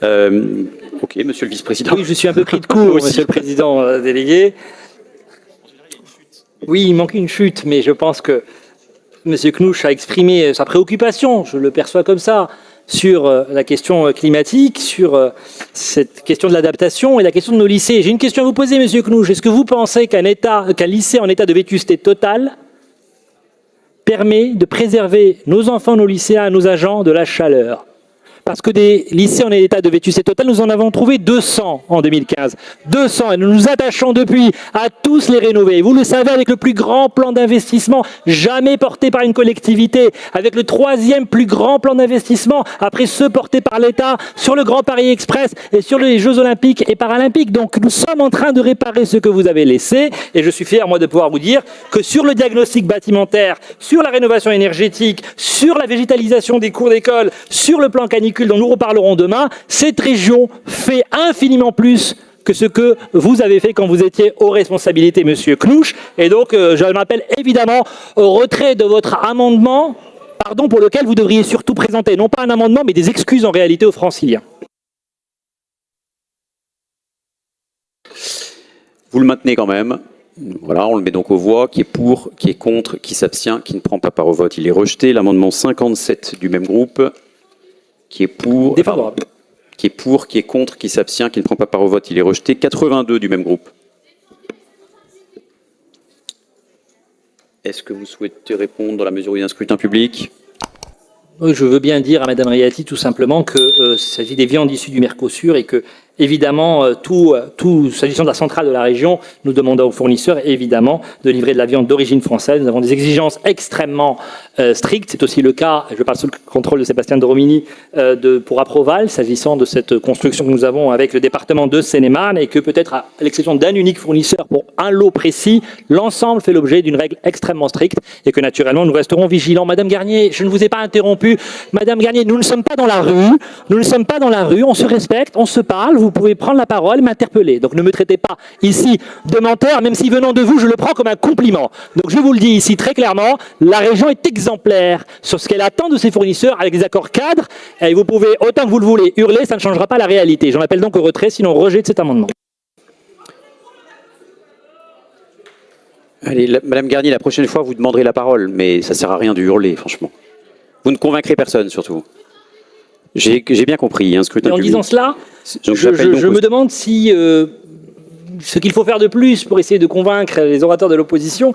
Ok, monsieur le vice-président. Oui, je suis un peu pris de court, monsieur le président délégué. Oui, il manque une chute, mais je pense que monsieur Knouch a exprimé sa préoccupation, je le perçois comme ça, sur la question climatique, sur cette question de l'adaptation et la question de nos lycées. J'ai une question à vous poser, monsieur Knouch. Est-ce que vous pensez qu'un lycée en état de vétusté totale permet de préserver nos enfants, nos lycéens, nos agents de la chaleur? Parce que des lycées en état de vétusté totale, nous en avons trouvé 200 en 2015. 200, et nous nous attachons depuis à tous les rénover. Vous le savez, avec le plus grand plan d'investissement jamais porté par une collectivité, avec le 3e plus grand plan d'investissement, après ceux portés par l'État, sur le Grand Paris Express et sur les Jeux Olympiques et Paralympiques. Donc nous sommes en train de réparer ce que vous avez laissé, et je suis fier, moi, de pouvoir vous dire que sur le diagnostic bâtimentaire, sur la rénovation énergétique, sur la végétalisation des cours d'école, sur le plan canicule, dont nous reparlerons demain, cette région fait infiniment plus que ce que vous avez fait quand vous étiez aux responsabilités, monsieur Knouch. Et donc, je m'appelle évidemment au retrait de votre amendement, pour lequel vous devriez surtout présenter, non pas un amendement, mais des excuses en réalité aux Franciliens. Vous le maintenez quand même. Voilà, on le met donc aux voix. Qui est pour, qui est contre, qui s'abstient, qui ne prend pas part au vote, il est rejeté. L'amendement 57 du même groupe. Qui est pour. Défavorable. Qui est pour, qui est contre, qui s'abstient, qui ne prend pas part au vote, il est rejeté. 82 du même groupe. Est-ce que vous souhaitez répondre dans la mesure où il y a un scrutin public? Je veux bien dire à Mme Riati tout simplement qu'il s'agit des viandes issues du Mercosur et que, évidemment, tout s'agissant de la centrale de la région, nous demandons aux fournisseurs, évidemment, de livrer de la viande d'origine française. Nous avons des exigences extrêmement strictes. C'est aussi le cas, je parle sous le contrôle de Sébastien de Romilly, pour Aproval, s'agissant de cette construction que nous avons avec le département de Seine-et-Marne, et que peut-être, à l'exception d'un unique fournisseur pour un lot précis, l'ensemble fait l'objet d'une règle extrêmement stricte et que, naturellement, nous resterons vigilants. Madame Garnier, je ne vous ai pas interrompu. Madame Garnier, nous ne sommes pas dans la rue. Nous ne sommes pas dans la rue. On se respecte, on se parle. Vous pouvez prendre la parole et m'interpeller. Donc ne me traitez pas ici de menteur, même si venant de vous, je le prends comme un compliment. Donc je vous le dis ici très clairement, la région est exemplaire sur ce qu'elle attend de ses fournisseurs avec des accords cadres. Et vous pouvez, autant que vous le voulez, hurler, ça ne changera pas la réalité. J'en appelle donc au retrait, sinon au rejet de cet amendement. Allez, Madame Garnier, la prochaine fois, vous demanderez la parole, mais ça ne sert à rien de hurler, franchement. Vous ne convaincrez personne, surtout. J'ai bien compris, un scrutin public. En disant cela, je me demande si ce qu'il faut faire de plus pour essayer de convaincre les orateurs de l'opposition,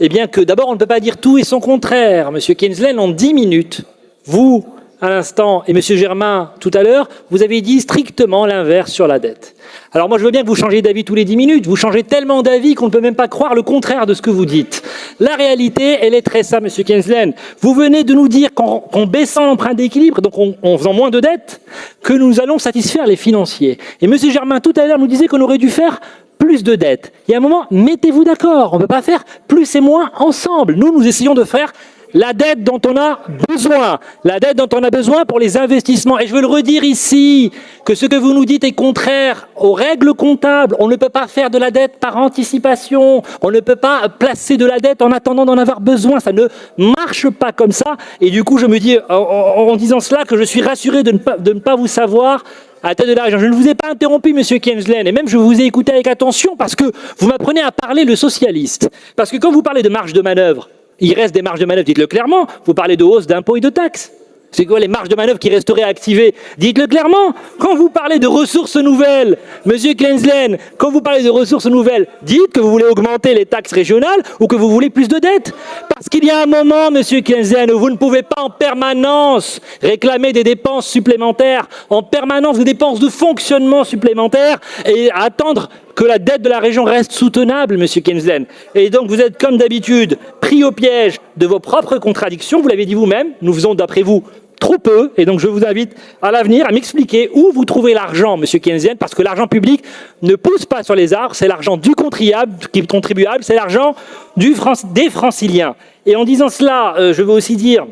eh bien que d'abord, on ne peut pas dire tout et son contraire. Monsieur Kienzlen, en 10 minutes, vous, à l'instant, et monsieur Germain, tout à l'heure, vous avez dit strictement l'inverse sur la dette. Alors moi, je veux bien que vous changiez d'avis tous les 10 minutes. Vous changez tellement d'avis qu'on ne peut même pas croire le contraire de ce que vous dites. La réalité, elle est très simple, monsieur Kienzlen. Vous venez de nous dire qu'en baissant l'emprunt d'équilibre, donc en faisant moins de dettes, que nous allons satisfaire les financiers. Et monsieur Germain, tout à l'heure, nous disait qu'on aurait dû faire plus de dettes. Il y a un moment, mettez-vous d'accord. On ne peut pas faire plus et moins ensemble. Nous essayons de faire la dette dont on a besoin, la dette dont on a besoin pour les investissements. Et je veux le redire ici, que ce que vous nous dites est contraire aux règles comptables. On ne peut pas faire de la dette par anticipation. On ne peut pas placer de la dette en attendant d'en avoir besoin. Ça ne marche pas comme ça. Et du coup, je me dis, en disant cela, que je suis rassuré de ne pas vous savoir à la tête de la région. Je ne vous ai pas interrompu, monsieur Kienzlen, et même je vous ai écouté avec attention parce que vous m'apprenez à parler le socialiste. Parce que quand vous parlez de marge de manœuvre, il reste des marges de manœuvre, dites-le clairement. Vous parlez de hausse d'impôts et de taxes. C'est quoi les marges de manœuvre qui resteraient activées? Dites-le clairement. Quand vous parlez de ressources nouvelles, monsieur Kienzlen, quand vous parlez de ressources nouvelles, dites que vous voulez augmenter les taxes régionales ou que vous voulez plus de dettes. Parce qu'il y a un moment, monsieur Kienzlen, où vous ne pouvez pas en permanence réclamer des dépenses supplémentaires, en permanence des dépenses de fonctionnement supplémentaires et attendre que la dette de la région reste soutenable, monsieur Kienzlen. Et donc vous êtes, comme d'habitude, pris au piège de vos propres contradictions. Vous l'avez dit vous-même, nous faisons d'après vous trop peu. Et donc je vous invite à l'avenir à m'expliquer où vous trouvez l'argent, monsieur Kienzlen, parce que l'argent public ne pousse pas sur les arbres, c'est l'argent du contribuable, c'est l'argent des franciliens. Et en disant cela, je veux aussi dire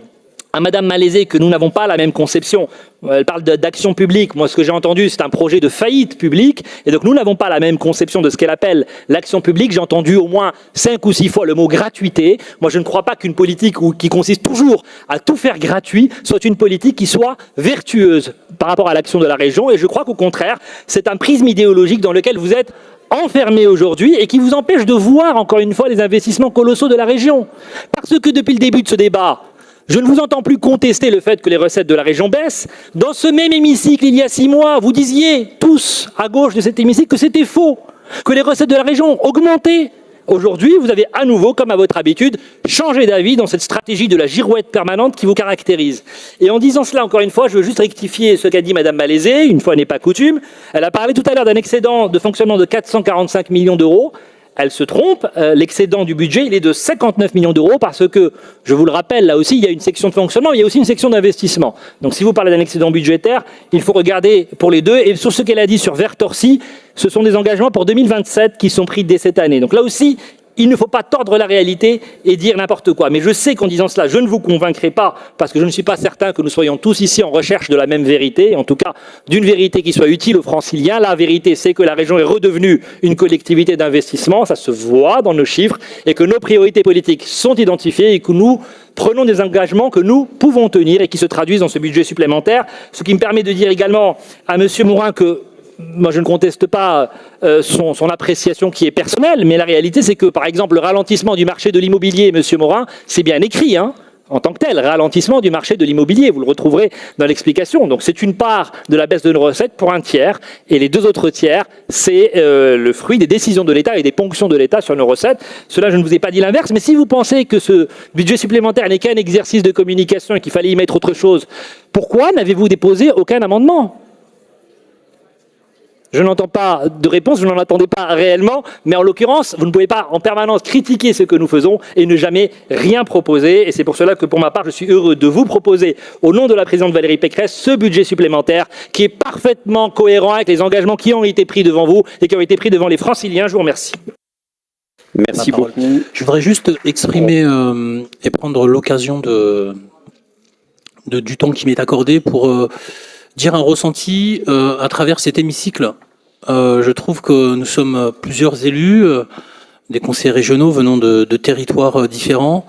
à Madame Malézé que nous n'avons pas la même conception. Elle parle d'action publique. Moi, ce que j'ai entendu, c'est un projet de faillite publique. Et donc, nous n'avons pas la même conception de ce qu'elle appelle l'action publique. J'ai entendu au moins 5 ou 6 fois le mot gratuité. Moi, je ne crois pas qu'une politique qui consiste toujours à tout faire gratuit soit une politique qui soit vertueuse par rapport à l'action de la région. Et je crois qu'au contraire, c'est un prisme idéologique dans lequel vous êtes enfermé aujourd'hui et qui vous empêche de voir, encore une fois, les investissements colossaux de la région. Parce que depuis le début de ce débat, je ne vous entends plus contester le fait que les recettes de la région baissent. Dans ce même hémicycle, il y a 6 mois, vous disiez tous à gauche de cet hémicycle que c'était faux, que les recettes de la région augmentaient. Aujourd'hui, vous avez à nouveau, comme à votre habitude, changé d'avis dans cette stratégie de la girouette permanente qui vous caractérise. Et en disant cela, encore une fois, je veux juste rectifier ce qu'a dit Madame Malézé, une fois n'est pas coutume. Elle a parlé tout à l'heure d'un excédent de fonctionnement de 445 millions d'euros. Elle se trompe, l'excédent du budget, il est de 59 millions d'euros parce que, je vous le rappelle, là aussi, il y a une section de fonctionnement, mais il y a aussi une section d'investissement. Donc si vous parlez d'un excédent budgétaire, il faut regarder pour les deux. Et sur ce qu'elle a dit sur Vertorsi, ce sont des engagements pour 2027 qui sont pris dès cette année. Donc là aussi, il ne faut pas tordre la réalité et dire n'importe quoi. Mais je sais qu'en disant cela, je ne vous convaincrai pas, parce que je ne suis pas certain que nous soyons tous ici en recherche de la même vérité, en tout cas d'une vérité qui soit utile aux Franciliens. La vérité, c'est que la région est redevenue une collectivité d'investissement, ça se voit dans nos chiffres, et que nos priorités politiques sont identifiées et que nous prenons des engagements que nous pouvons tenir et qui se traduisent dans ce budget supplémentaire. Ce qui me permet de dire également à M. Morin que moi, je ne conteste pas son appréciation qui est personnelle, mais la réalité, c'est que, par exemple, le ralentissement du marché de l'immobilier, M. Morin, c'est bien écrit, hein, en tant que tel, ralentissement du marché de l'immobilier, vous le retrouverez dans l'explication. Donc, c'est une part de la baisse de nos recettes pour un tiers, et les 2 autres tiers, c'est le fruit des décisions de l'État et des ponctions de l'État sur nos recettes. Cela, je ne vous ai pas dit l'inverse, mais si vous pensez que ce budget supplémentaire n'est qu'un exercice de communication et qu'il fallait y mettre autre chose, pourquoi n'avez-vous déposé aucun amendement ? Je n'entends pas de réponse, je n'en attendais pas réellement, mais en l'occurrence, vous ne pouvez pas en permanence critiquer ce que nous faisons et ne jamais rien proposer. Et c'est pour cela que, pour ma part, je suis heureux de vous proposer, au nom de la présidente Valérie Pécresse, ce budget supplémentaire qui est parfaitement cohérent avec les engagements qui ont été pris devant vous et qui ont été pris devant les Franciliens. Je vous remercie. Merci beaucoup. Je voudrais juste exprimer et prendre l'occasion du temps qui m'est accordé pour dire un ressenti à travers cet hémicycle. Je trouve que nous sommes plusieurs élus, des conseillers régionaux venant de territoires différents.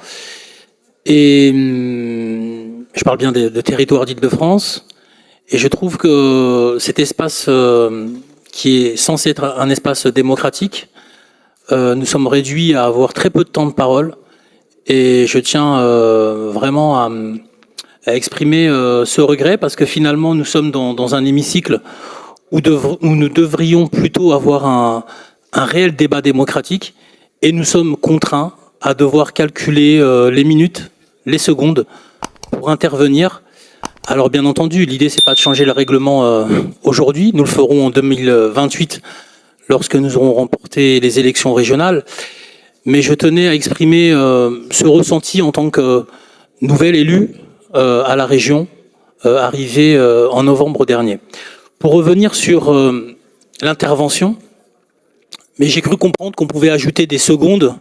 Et je parle bien de territoires d'Île-de-France. Et je trouve que cet espace qui est censé être un espace démocratique, nous sommes réduits à avoir très peu de temps de parole. Et je tiens vraiment à exprimer ce regret parce que finalement nous sommes dans un hémicycle où nous devrions plutôt avoir un réel débat démocratique et nous sommes contraints à devoir calculer les minutes, les secondes pour intervenir. Alors bien entendu, l'idée c'est pas de changer le règlement aujourd'hui, nous le ferons en 2028 lorsque nous aurons remporté les élections régionales, mais je tenais à exprimer ce ressenti en tant que nouvel élu à la région, arrivé en novembre dernier. Pour revenir sur l'intervention, mais j'ai cru comprendre qu'on pouvait ajouter des secondes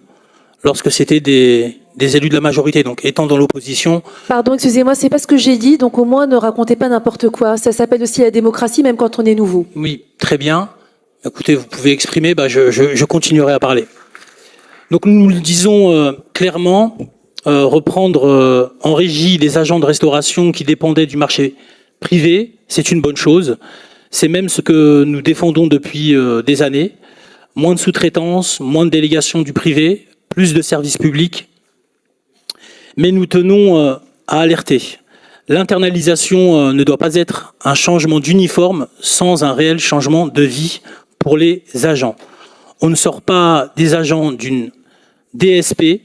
lorsque c'était des élus de la majorité, donc étant dans l'opposition. Pardon, excusez-moi, c'est pas ce que j'ai dit, donc au moins ne racontez pas n'importe quoi. Ça s'appelle aussi la démocratie, même quand on est nouveau. Oui, très bien. Écoutez, vous pouvez exprimer, je continuerai à parler. Donc nous le disons clairement, reprendre en régie les agents de restauration qui dépendaient du marché privé, c'est une bonne chose. C'est même ce que nous défendons depuis des années. Moins de sous-traitance, moins de délégation du privé, plus de services publics. Mais nous tenons à alerter. L'internalisation ne doit pas être un changement d'uniforme sans un réel changement de vie pour les agents. On ne sort pas des agents d'une DSP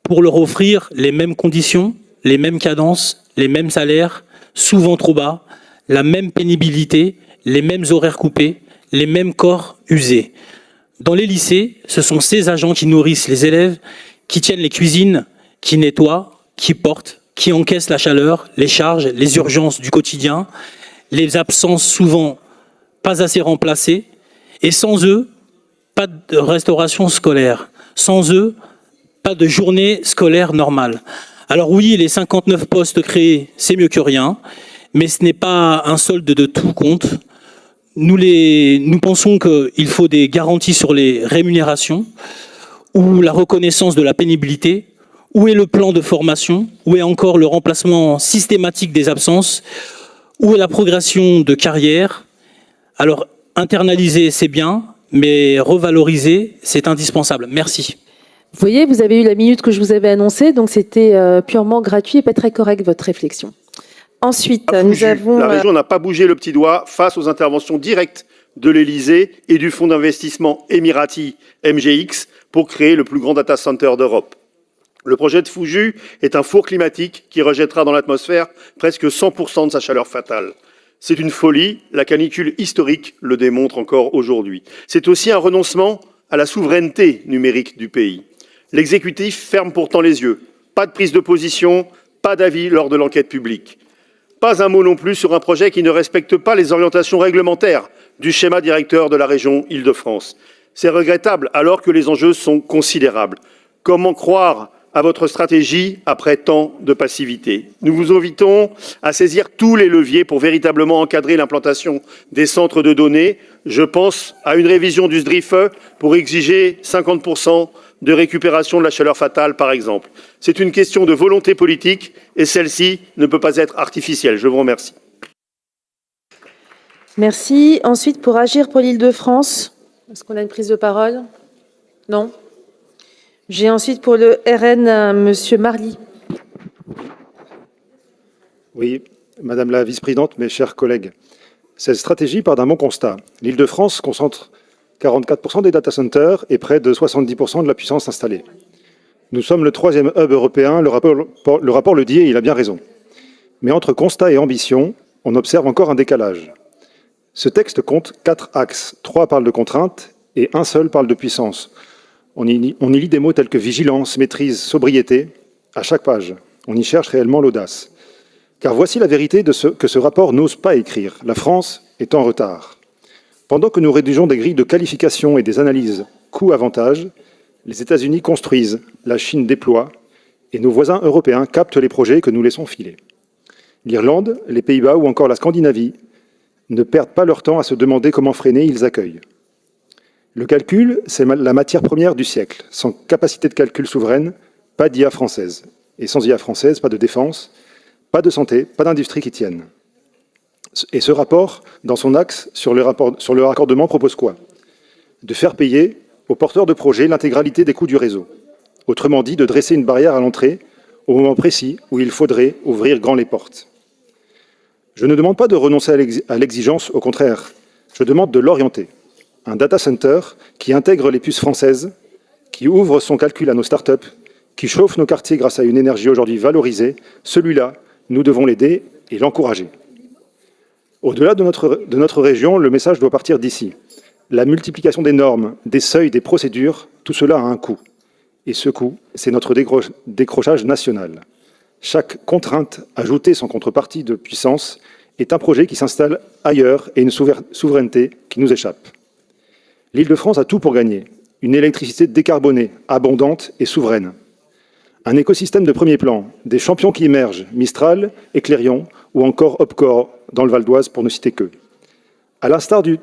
pour leur offrir les mêmes conditions, les mêmes cadences, les mêmes salaires, souvent trop bas, la même pénibilité, les mêmes horaires coupés, les mêmes corps usés. Dans les lycées, ce sont ces agents qui nourrissent les élèves, qui tiennent les cuisines, qui nettoient, qui portent, qui encaissent la chaleur, les charges, les urgences du quotidien, les absences souvent pas assez remplacées. Et sans eux, pas de restauration scolaire. Sans eux, pas de journée scolaire normale. Alors oui, les 59 postes créés, c'est mieux que rien, mais ce n'est pas un solde de tout compte. Nous pensons qu'il faut des garanties sur les rémunérations ou la reconnaissance de la pénibilité. Où est le plan de formation? Où est encore le remplacement systématique des absences? Où est la progression de carrière? Alors, internaliser, c'est bien, mais revaloriser, c'est indispensable. Merci. Vous voyez, vous avez eu la minute que je vous avais annoncée, donc c'était purement gratuit et pas très correct, votre réflexion. Ensuite, nous avons... La région n'a pas bougé le petit doigt face aux interventions directes de l'Élysée et du fonds d'investissement émirati MGX pour créer le plus grand data center d'Europe. Le projet de Fuju est un four climatique qui rejettera dans l'atmosphère presque 100% de sa chaleur fatale. C'est une folie, la canicule historique le démontre encore aujourd'hui. C'est aussi un renoncement à la souveraineté numérique du pays. L'exécutif ferme pourtant les yeux. Pas de prise de position, pas d'avis lors de l'enquête publique. Pas un mot non plus sur un projet qui ne respecte pas les orientations réglementaires du schéma directeur de la région Île-de-France. C'est regrettable alors que les enjeux sont considérables. Comment croire à votre stratégie après tant de passivité? Nous vous invitons à saisir tous les leviers pour véritablement encadrer l'implantation des centres de données. Je pense à une révision du SDRIFE pour exiger 50% de récupération de la chaleur fatale, par exemple. C'est une question de volonté politique et celle-ci ne peut pas être artificielle. Je vous remercie. Merci. Ensuite, pour Agir pour l'Île-de-France, est-ce qu'on a une prise de parole? Non. J'ai ensuite pour le RN, Monsieur Marly. Oui, Madame la Vice-présidente, mes chers collègues, cette stratégie part d'un bon constat. L'Île-de-France concentre 44% des data centers et près de 70% de la puissance installée. Nous sommes le 3e hub européen, le rapport le dit et il a bien raison. Mais entre constat et ambition, on observe encore un décalage. Ce texte compte 4 axes. 3 parlent de contraintes et un seul parle de puissance. On y lit des mots tels que vigilance, maîtrise, sobriété. À chaque page, on y cherche réellement l'audace. Car voici la vérité de ce que ce rapport n'ose pas écrire. La France est en retard. Pendant que nous rédigeons des grilles de qualification et des analyses coût-avantage, les États-Unis construisent, la Chine déploie, et nos voisins européens captent les projets que nous laissons filer. L'Irlande, les Pays-Bas ou encore la Scandinavie ne perdent pas leur temps à se demander comment freiner, ils accueillent. Le calcul, c'est la matière première du siècle. Sans capacité de calcul souveraine, pas d'IA française. Et sans IA française, pas de défense, pas de santé, pas d'industrie qui tienne. Et ce rapport, dans son axe sur le raccordement, propose quoi? De faire payer aux porteurs de projets l'intégralité des coûts du réseau. Autrement dit, de dresser une barrière à l'entrée au moment précis où il faudrait ouvrir grand les portes. Je ne demande pas de renoncer à l'exigence, au contraire, je demande de l'orienter. Un data center qui intègre les puces françaises, qui ouvre son calcul à nos startups, qui chauffe nos quartiers grâce à une énergie aujourd'hui valorisée, celui-là, nous devons l'aider et l'encourager. Au-delà de notre région, le message doit partir d'ici. La multiplication des normes, des seuils, des procédures, tout cela a un coût. Et ce coût, c'est notre décrochage national. Chaque contrainte ajoutée sans contrepartie de puissance est un projet qui s'installe ailleurs et une souveraineté qui nous échappe. L'Île-de-France a tout pour gagner. Une électricité décarbonée, abondante et souveraine. Un écosystème de premier plan, des champions qui émergent, Mistral, Éclairion ou encore Opcore dans le Val d'Oise pour ne citer qu'eux. À l'instar du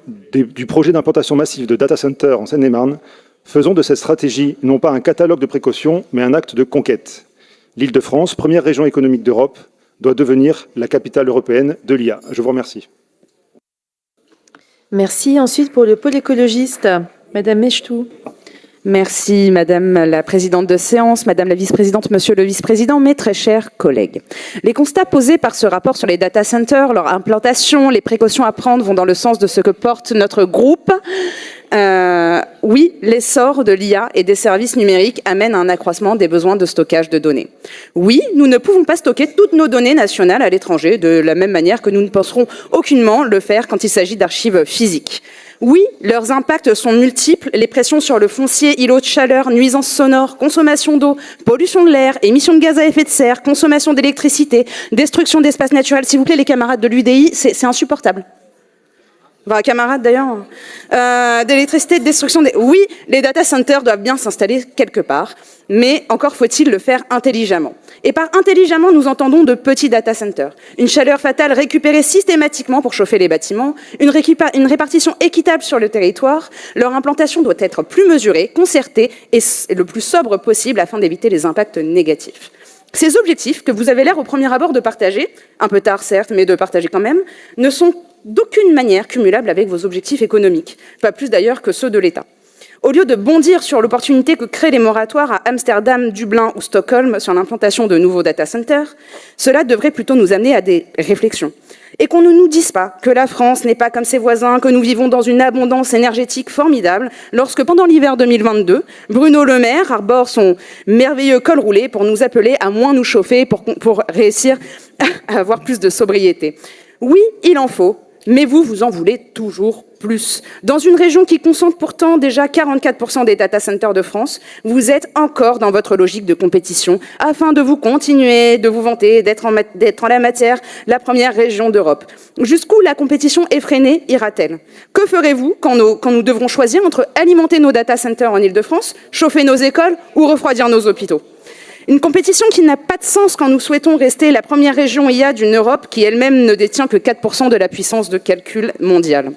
projet d'implantation massive de data center en Seine-et-Marne, faisons de cette stratégie non pas un catalogue de précautions, mais un acte de conquête. L'Île-de-France, première région économique d'Europe, doit devenir la capitale européenne de l'IA. Je vous remercie. Merci. Ensuite, pour le pôle écologiste, Madame Mechtou. Merci Madame la Présidente de séance, Madame la Vice-Présidente, Monsieur le Vice-Président, mes très chers collègues. Les constats posés par ce rapport sur les data centers, leur implantation, les précautions à prendre vont dans le sens de ce que porte notre groupe. Oui, l'essor de l'IA et des services numériques amène à un accroissement des besoins de stockage de données. Oui, nous ne pouvons pas stocker toutes nos données nationales à l'étranger, de la même manière que nous ne penserons aucunement le faire quand il s'agit d'archives physiques. Oui, leurs impacts sont multiples, les pressions sur le foncier, îlots de chaleur, nuisances sonores, consommation d'eau, pollution de l'air, émissions de gaz à effet de serre, consommation d'électricité, destruction d'espaces naturels. S'il vous plaît, les camarades de l'UDI, c'est insupportable. Enfin, camarades d'ailleurs, d'électricité, de destruction des... Oui, les data centers doivent bien s'installer quelque part, mais encore faut-il le faire intelligemment. Et par intelligemment, nous entendons de petits data centers. Une chaleur fatale récupérée systématiquement pour chauffer les bâtiments, une répartition équitable sur le territoire. Leur implantation doit être plus mesurée, concertée et le plus sobre possible afin d'éviter les impacts négatifs. Ces objectifs, que vous avez l'air au premier abord de partager, un peu tard certes, mais de partager quand même, ne sont d'aucune manière cumulables avec vos objectifs économiques, pas plus d'ailleurs que ceux de l'État. Au lieu de bondir sur l'opportunité que créent les moratoires à Amsterdam, Dublin ou Stockholm sur l'implantation de nouveaux data centers, cela devrait plutôt nous amener à des réflexions. Et qu'on ne nous dise pas que la France n'est pas comme ses voisins, que nous vivons dans une abondance énergétique formidable, lorsque pendant l'hiver 2022, Bruno Le Maire arbore son merveilleux col roulé pour nous appeler à moins nous chauffer pour réussir à avoir plus de sobriété. Oui, il en faut, mais vous en voulez toujours plus. Dans une région qui concentre pourtant déjà 44% des data centers de France, vous êtes encore dans votre logique de compétition afin de vous continuer, de vous vanter d'être en la matière la première région d'Europe. Jusqu'où la compétition effrénée ira-t-elle? Que ferez-vous quand nous devrons choisir entre alimenter nos data centers en Île-de-France, chauffer nos écoles ou refroidir nos hôpitaux? Une compétition qui n'a pas de sens quand nous souhaitons rester la première région IA d'une Europe qui elle-même ne détient que 4% de la puissance de calcul mondiale.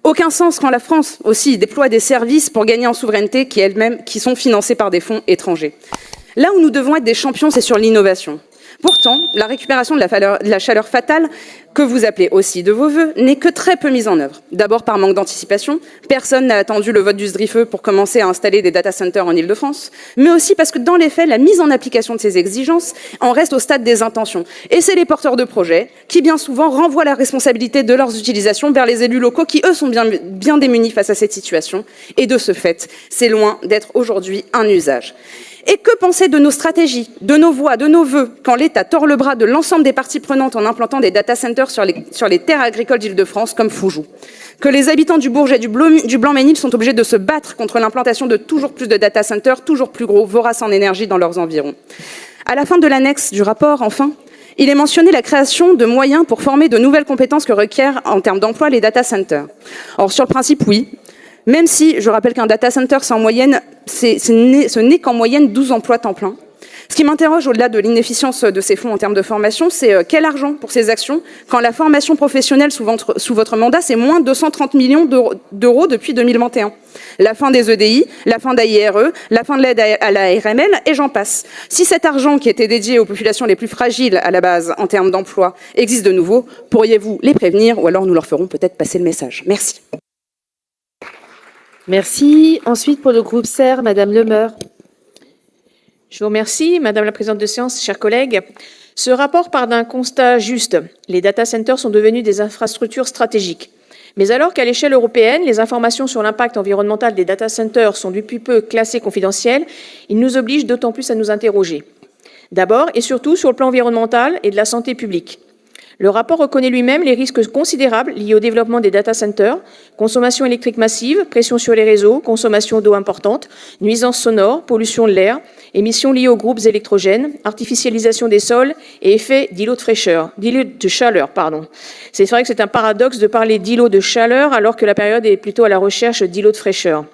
Aucun sens quand la France aussi déploie des services pour gagner en souveraineté qui sont financés par des fonds étrangers. Là où nous devons être des champions, c'est sur l'innovation. Pourtant, la récupération de la chaleur fatale, que vous appelez aussi de vos vœux, n'est que très peu mise en œuvre. D'abord par manque d'anticipation. Personne n'a attendu le vote du SDRIFE pour commencer à installer des data centers en Île-de-France. Mais aussi parce que dans les faits, la mise en application de ces exigences en reste au stade des intentions. Et c'est les porteurs de projets qui, bien souvent, renvoient la responsabilité de leurs utilisations vers les élus locaux qui, eux, sont bien démunis face à cette situation. Et de ce fait, c'est loin d'être aujourd'hui un usage. Et que penser de nos stratégies, de nos voix, de nos vœux, quand l'État tord le bras de l'ensemble des parties prenantes en implantant des data centers sur les terres agricoles d'Île-de-France, comme Foujou? Que les habitants du Bourget du Blanc-Ménil sont obligés de se battre contre l'implantation de toujours plus de data centers, toujours plus gros, voraces en énergie dans leurs environs. À la fin de l'annexe du rapport, enfin, il est mentionné la création de moyens pour former de nouvelles compétences que requièrent en termes d'emploi les data centers. Or, sur le principe, oui. Même si, je rappelle qu'un data center, ce n'est qu'en moyenne 12 emplois temps plein. Ce qui m'interroge au-delà de l'inefficience de ces fonds en termes de formation, c'est quel argent pour ces actions quand la formation professionnelle sous votre mandat, c'est moins de 230 millions d'euros depuis 2021. La fin des EDI, la fin d'AIRE, la fin de l'aide à la RML, et j'en passe. Si cet argent qui était dédié aux populations les plus fragiles à la base en termes d'emploi existe de nouveau, pourriez-vous les prévenir ou alors nous leur ferons peut-être passer le message. Merci. Merci. Ensuite, pour le groupe SER, Madame Lemeur. Je vous remercie, Madame la Présidente de séance, chers collègues. Ce rapport part d'un constat juste. Les data centers sont devenus des infrastructures stratégiques. Mais alors qu'à l'échelle européenne, les informations sur l'impact environnemental des data centers sont depuis peu classées confidentielles, ils nous obligent d'autant plus à nous interroger. D'abord et surtout sur le plan environnemental et de la santé publique. Le rapport reconnaît lui-même les risques considérables liés au développement des data centers, consommation électrique massive, pression sur les réseaux, consommation d'eau importante, nuisances sonores, pollution de l'air, émissions liées aux groupes électrogènes, artificialisation des sols et effet d'îlots de chaleur. C'est vrai que c'est un paradoxe de parler d'îlots de chaleur alors que la période est plutôt à la recherche d'îlots de fraîcheur.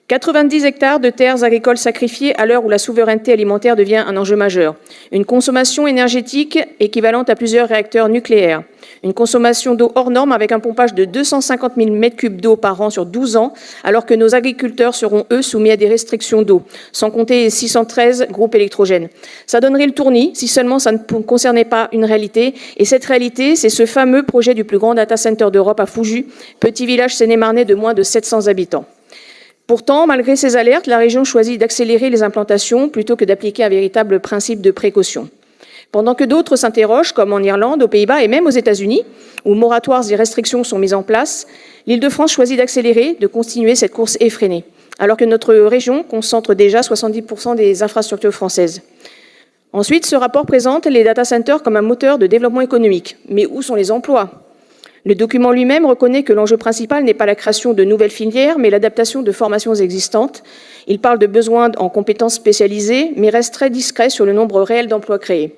90 hectares de terres agricoles sacrifiées à l'heure où la souveraineté alimentaire devient un enjeu majeur. Une consommation énergétique équivalente à plusieurs réacteurs nucléaires. Une consommation d'eau hors norme avec un pompage de 250 000 m3 d'eau par an sur 12 ans, alors que nos agriculteurs seront, eux, soumis à des restrictions d'eau, sans compter 613 groupes électrogènes. Ça donnerait le tournis si seulement ça ne concernait pas une réalité. Et cette réalité, c'est ce fameux projet du plus grand data center d'Europe à Foujou, petit village seine-et-marnais de moins de 700 habitants. Pourtant, malgré ces alertes, la région choisit d'accélérer les implantations plutôt que d'appliquer un véritable principe de précaution. Pendant que d'autres s'interrogent, comme en Irlande, aux Pays-Bas et même aux États-Unis, où moratoires et restrictions sont mises en place, l'Île-de-France choisit d'accélérer, de continuer cette course effrénée, alors que notre région concentre déjà 70% des infrastructures françaises. Ensuite, ce rapport présente les data centers comme un moteur de développement économique. Mais où sont les emplois ? Le document lui-même reconnaît que l'enjeu principal n'est pas la création de nouvelles filières, mais l'adaptation de formations existantes. Il parle de besoins en compétences spécialisées, mais reste très discret sur le nombre réel d'emplois créés.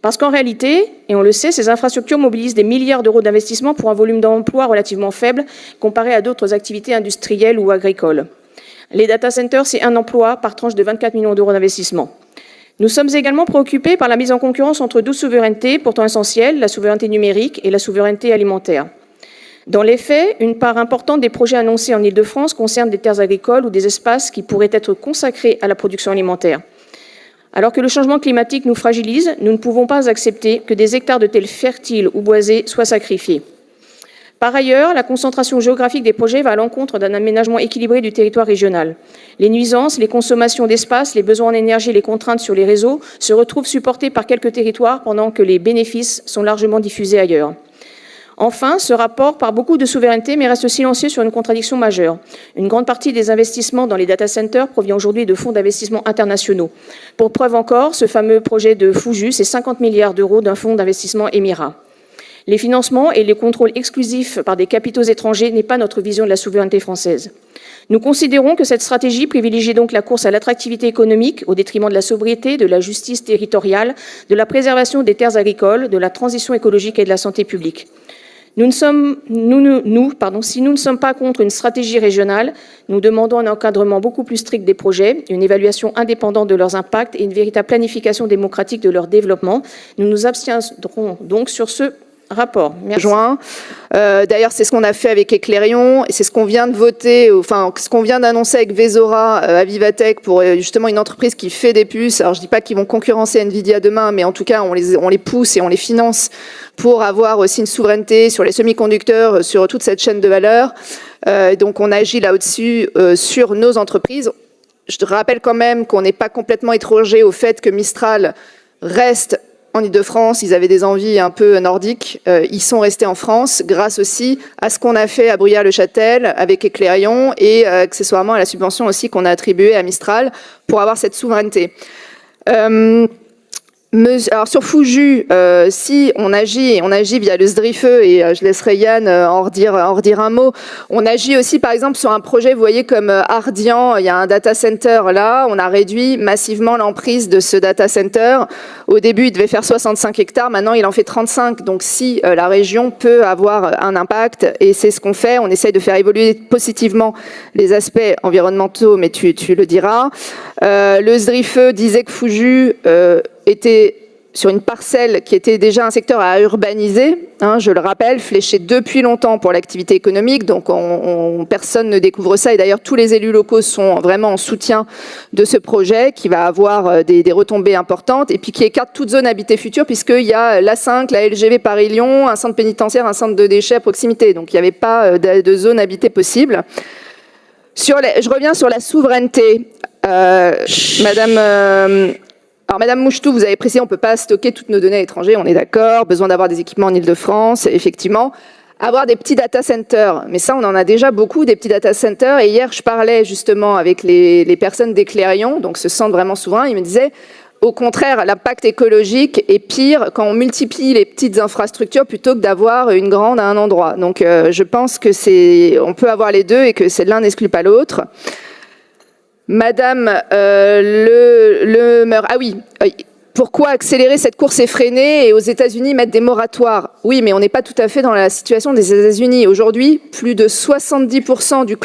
Parce qu'en réalité, et on le sait, ces infrastructures mobilisent des milliards d'euros d'investissement pour un volume d'emploi relativement faible comparé à d'autres activités industrielles ou agricoles. Les data centers, c'est un emploi par tranche de 24 millions d'euros d'investissement. Nous sommes également préoccupés par la mise en concurrence entre deux souverainetés pourtant essentielles, la souveraineté numérique et la souveraineté alimentaire. Dans les faits, une part importante des projets annoncés en Île-de-France concerne des terres agricoles ou des espaces qui pourraient être consacrés à la production alimentaire. Alors que le changement climatique nous fragilise, nous ne pouvons pas accepter que des hectares de terres fertiles ou boisées soient sacrifiés. Par ailleurs, la concentration géographique des projets va à l'encontre d'un aménagement équilibré du territoire régional. Les nuisances, les consommations d'espace, les besoins en énergie et les contraintes sur les réseaux se retrouvent supportés par quelques territoires pendant que les bénéfices sont largement diffusés ailleurs. Enfin, ce rapport parle beaucoup de souveraineté, mais reste silencieux sur une contradiction majeure. Une grande partie des investissements dans les data centers provient aujourd'hui de fonds d'investissement internationaux. Pour preuve encore, ce fameux projet de Fujus, c'est 50 milliards d'euros d'un fonds d'investissement émirat. Les financements et les contrôles exclusifs par des capitaux étrangers n'est pas notre vision de la souveraineté française. Nous considérons que cette stratégie privilégie donc la course à l'attractivité économique au détriment de la sobriété, de la justice territoriale, de la préservation des terres agricoles, de la transition écologique et de la santé publique. Si nous ne sommes pas contre une stratégie régionale, nous demandons un encadrement beaucoup plus strict des projets, une évaluation indépendante de leurs impacts et une véritable planification démocratique de leur développement. Nous nous abstiendrons donc sur ce rapport. Merci. D'ailleurs, c'est ce qu'on a fait avec Eclairion et c'est ce qu'on vient de voter, enfin ce qu'on vient d'annoncer avec Vezora à Vivatech pour justement une entreprise qui fait des puces. Alors je dis pas qu'ils vont concurrencer Nvidia demain, mais en tout cas on les pousse et on les finance pour avoir aussi une souveraineté sur les semi-conducteurs, sur toute cette chaîne de valeur. Donc on agit là-dessus sur nos entreprises. Je te rappelle quand même qu'on n'est pas complètement étranger au fait que Mistral reste en Île-de-France, ils avaient des envies un peu nordiques. Ils sont restés en France grâce aussi à ce qu'on a fait à Bruyères-le-Châtel avec Eclairion et accessoirement à la subvention aussi qu'on a attribuée à Mistral pour avoir cette souveraineté. Alors sur Fuju, si on agit via le SDRIFE, et je laisserai Yann en redire un mot, on agit aussi par exemple sur un projet, vous voyez comme Ardian, il y a un data center là, on a réduit massivement l'emprise de ce data center. Au début, il devait faire 65 hectares, maintenant il en fait 35, donc si la région peut avoir un impact, et c'est ce qu'on fait, on essaye de faire évoluer positivement les aspects environnementaux, mais tu le diras. Le SDRIFE disait que Fuju était sur une parcelle qui était déjà un secteur à urbaniser, je le rappelle, fléché depuis longtemps pour l'activité économique, donc personne ne découvre ça, et d'ailleurs tous les élus locaux sont vraiment en soutien de ce projet qui va avoir des retombées importantes, et puis qui écarte toute zone habitée future, puisqu'il y a l'A5, la LGV Paris-Lyon, un centre pénitentiaire, un centre de déchets à proximité, donc il n'y avait pas de zone habitée possible. Je reviens sur la souveraineté. Madame Mouchetou, vous avez précisé, on ne peut pas stocker toutes nos données à l'étranger, on est d'accord, besoin d'avoir des équipements en Île-de-France, effectivement. Avoir des petits data centers, mais ça on en a déjà beaucoup, des petits data centers, et hier je parlais justement avec les personnes d'Eclairion, donc se sentent vraiment souverains, ils me disaient, au contraire, l'impact écologique est pire quand on multiplie les petites infrastructures plutôt que d'avoir une grande à un endroit. Donc je pense que on peut avoir les deux et que l'un n'exclut pas l'autre. Madame ah oui, pourquoi accélérer cette course effrénée et aux États-Unis mettre des moratoires? Oui, mais on n'est pas tout à fait dans la situation des États-Unis. Aujourd'hui, plus de 70% du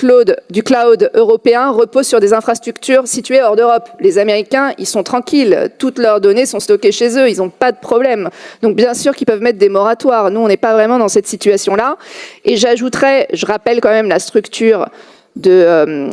cloud européen repose sur des infrastructures situées hors d'Europe. Les Américains, ils sont tranquilles. Toutes leurs données sont stockées chez eux. Ils n'ont pas de problème. Donc, bien sûr qu'ils peuvent mettre des moratoires. Nous, on n'est pas vraiment dans cette situation-là. Et j'ajouterais, je rappelle quand même la structure de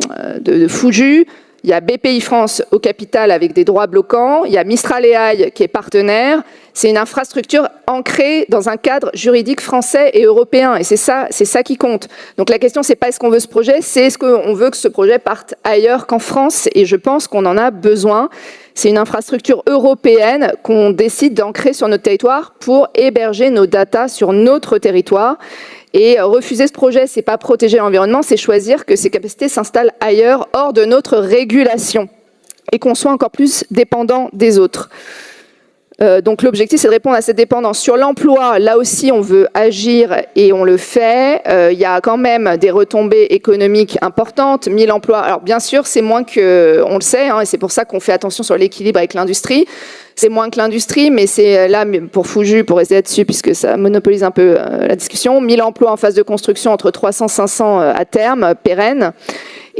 Fuju. Il y a BPI France au capital avec des droits bloquants. Il y a Mistral AI qui est partenaire. C'est une infrastructure ancrée dans un cadre juridique français et européen. Et c'est ça qui compte. Donc la question, c'est pas est-ce qu'on veut ce projet, c'est est-ce qu'on veut que ce projet parte ailleurs qu'en France. Et je pense qu'on en a besoin. C'est une infrastructure européenne qu'on décide d'ancrer sur notre territoire pour héberger nos datas sur notre territoire. Et refuser ce projet, c'est pas protéger l'environnement, c'est choisir que ces capacités s'installent ailleurs, hors de notre régulation, et qu'on soit encore plus dépendant des autres. Donc l'objectif, c'est de répondre à cette dépendance. Sur l'emploi, là aussi, on veut agir et on le fait. Il y a quand même des retombées économiques importantes. 1000 emplois, alors bien sûr, c'est moins que, on le sait, hein, et c'est pour ça qu'on fait attention sur l'équilibre avec l'industrie. C'est moins que l'industrie, mais c'est là, pour Fouju, pour rester là-dessus, puisque ça monopolise un peu la discussion, 1000 emplois en phase de construction, entre 300 et 500 à terme, pérennes.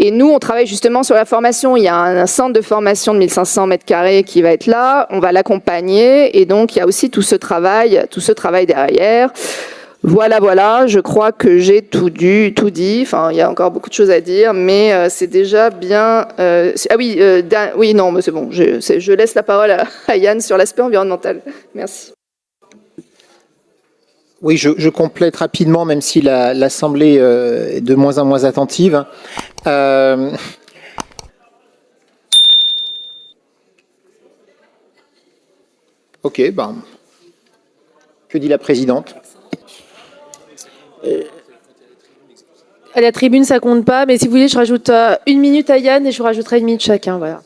Et nous, on travaille justement sur la formation. Il y a un centre de formation de 1500 mètres carrés qui va être là. On va l'accompagner. Et donc, il y a aussi tout ce travail derrière. Voilà, je crois que j'ai tout dit. Enfin, il y a encore beaucoup de choses à dire, mais c'est déjà bien... oui, non, mais c'est bon. Je laisse la parole à Yann sur l'aspect environnemental. Merci. Oui, je complète rapidement, même si l'Assemblée est de moins en moins attentive. Ok, que dit la présidente ? À la tribune, ça compte pas, mais si vous voulez, je rajoute 1 minute à Yann et je rajouterai 1 minute chacun, voilà.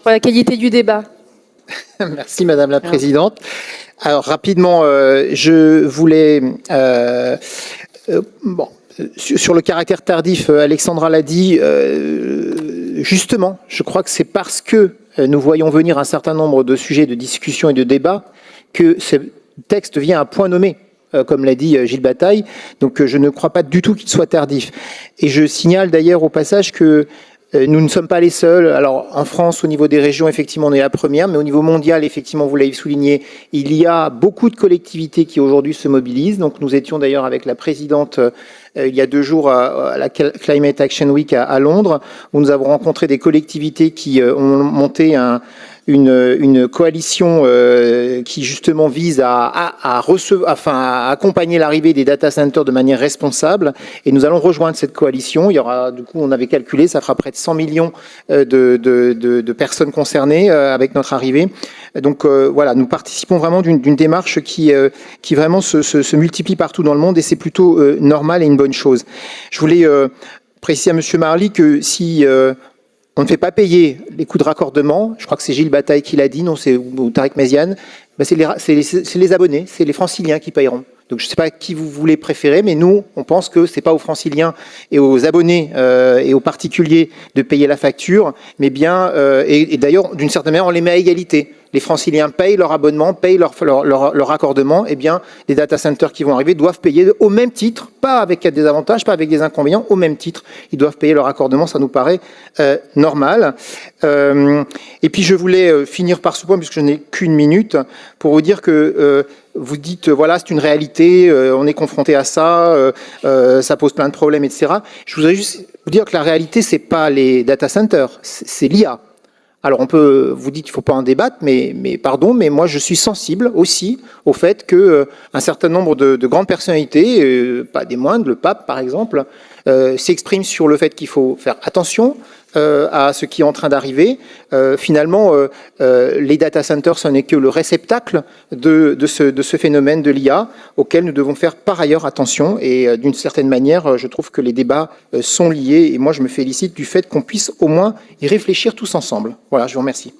Pour la qualité du débat. Merci Madame la Présidente. Alors rapidement, je voulais... sur le caractère tardif, Alexandra l'a dit, justement, je crois que c'est parce que nous voyons venir un certain nombre de sujets de discussion et de débat que ce texte vient à point nommé, comme l'a dit Gilles Bataille. Donc je ne crois pas du tout qu'il soit tardif. Et je signale d'ailleurs au passage que nous ne sommes pas les seuls. Alors, en France, au niveau des régions, effectivement, on est la première, mais au niveau mondial, effectivement, vous l'avez souligné, il y a beaucoup de collectivités qui aujourd'hui se mobilisent. Donc, nous étions d'ailleurs avec la présidente il y a 2 jours à la Climate Action Week à Londres, où nous avons rencontré des collectivités qui ont monté une coalition qui justement vise à accompagner l'arrivée des data centers de manière responsable, et nous allons rejoindre cette coalition. Il y aura, du coup, on avait calculé, ça fera près de 100 millions de personnes concernées avec notre arrivée. Donc voilà, nous participons vraiment d'une démarche qui vraiment se multiplie partout dans le monde, et c'est plutôt normal et une bonne chose. Je voulais préciser à M. Marly que si on ne fait pas payer les coûts de raccordement, je crois que c'est Gilles Bataille qui l'a dit, non, ou Tarek Méziane, c'est les abonnés, c'est les franciliens qui paieront. Donc je ne sais pas qui vous voulez préférer, mais nous, on pense que ce n'est pas aux franciliens et aux abonnés et aux particuliers de payer la facture, mais bien, et d'ailleurs, d'une certaine manière, on les met à égalité. Les franciliens payent leur abonnement, payent leur raccordement, et bien, les data centers qui vont arriver doivent payer au même titre, pas avec des avantages, pas avec des inconvénients, au même titre. Ils doivent payer leur raccordement, ça nous paraît normal. Et puis je voulais finir par ce point, puisque je n'ai qu'1 minute, pour vous dire que vous dites, voilà, c'est une réalité, on est confronté à ça, ça pose plein de problèmes, etc. Je voudrais juste vous dire que la réalité, c'est pas les data centers, c'est l'IA. Alors on peut, vous dites qu'il ne faut pas en débattre, mais pardon, mais moi je suis sensible aussi au fait que un certain nombre de grandes personnalités, pas des moindres, le pape par exemple, s'expriment sur le fait qu'il faut faire attention à ce qui est en train d'arriver. Finalement, les data centers, ce n'est que le réceptacle de ce phénomène de l'IA auquel nous devons faire par ailleurs attention. Et d'une certaine manière, je trouve que les débats sont liés. Et moi, je me félicite du fait qu'on puisse au moins y réfléchir tous ensemble. Voilà, je vous remercie.